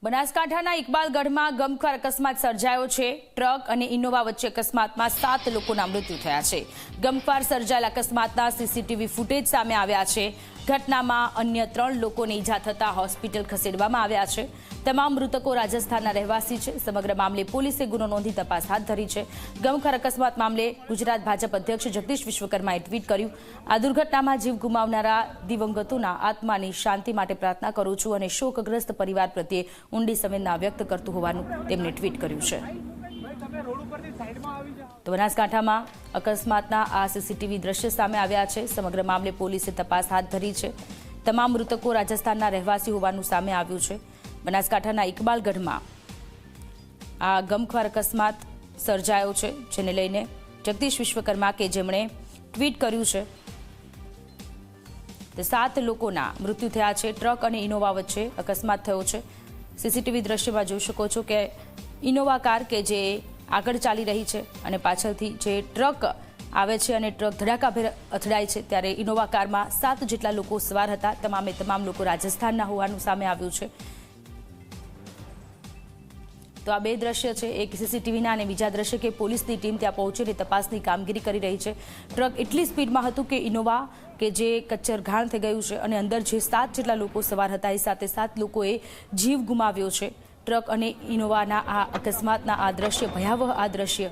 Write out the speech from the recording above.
બનાસકાંઠાના ઇકબાલગઢમાં ગમખ્વાર અકસ્માત સર્જાયો છે। ટ્રક અને ઇનોવા વચ્ચે અકસ્માતમાં 7 લોકોના મૃત્યુ થયા છે। ગમખ્વાર સર્જાયેલા અકસ્માતના સીસીટીવી ફૂટેજ સામે આવ્યા છે। ઘટનામાં અન્ય 3 લોકોને ઈજા થતા હોસ્પિટલ ખસેડવામાં આવ્યા છે। તમામ મૃતકો રાજસ્થાનના રહેવાસી છે। સમગ્ર મામલે પોલીસે ગુનો નોંધી તપાસ હાથ ધરી છે। ગમખ્વાર અકસ્માત મામલે ગુજરાત ભાજપ અધ્યક્ષ જગદીશ વિશ્વકર્માએ ટ્વીટ કર્યું, આ દુર્ઘટનામાં જીવ ગુમાવનારા દિવંગતોના આત્માની શાંતિ માટે પ્રાર્થના કરું છું અને શોકગ્રસ્ત પરિવાર પ્રત્યે ઊંડી સંવેદના વ્યક્ત કરતું હોવાનું તેમણે ટ્વીટ કર્યું છે। તો બનાસકાંઠામાં અકસ્માતના આ સીસીટીવી દ્રશ્ય સામે આવ્યા છે। સમગ્ર મામલે પોલીસે તપાસ હાથ ધરી છે। તમામ મૃતકો રાજસ્થાનના રહેવાસી હોવાનું સામે આવ્યું છે। બનાસકાંઠાના ઇકબાલગઢમાં આ ગમખ્વાર અકસ્માત સર્જાયો છે, જેને લઈને જગદીશ વિશ્વકર્મા કે જેમણે ટ્વીટ કર્યું છે તે 7 લોકોના મૃત્યુ થયા છે। ટ્રક અને ઇનોવા વચ્ચે અકસ્માત થયો છે। સીસીટીવી દ્રશ્યમાં જોઈ શકો છો કે ઇનોવા કાર કે જે આગળ ચાલી રહી છે અને પાછળથી જે ટ્રક આવે છે અને ટ્રક ધડાકાભેર અથડાય છે, ત્યારે ઇનોવા કારમાં 7 જેટલા લોકો સવાર હતા। તમામ લોકો રાજસ્થાનના હોવાનું સામે આવ્યું છે। તો આ 2 દ્રશ્ય છે, એક સીસીટીવીના અને બીજા દ્રશ્ય કે પોલીસની ટીમ ત્યાં પહોંચીને તપાસની કામગીરી કરી રહી છે। ટ્રક એટલી સ્પીડમાં હતું કે ઇનોવા કે જે કચ્ચર ઘાણ થઈ ગયું છે અને અંદર જે 7 જેટલા લોકો સવાર હતા એ સાથે 7 લોકોએ જીવ ગુમાવ્યો છે। ટ્રક અને ઇનોવાના આ અકસ્માતના આ દ્રશ્ય, ભયાવહ આ દ્રશ્ય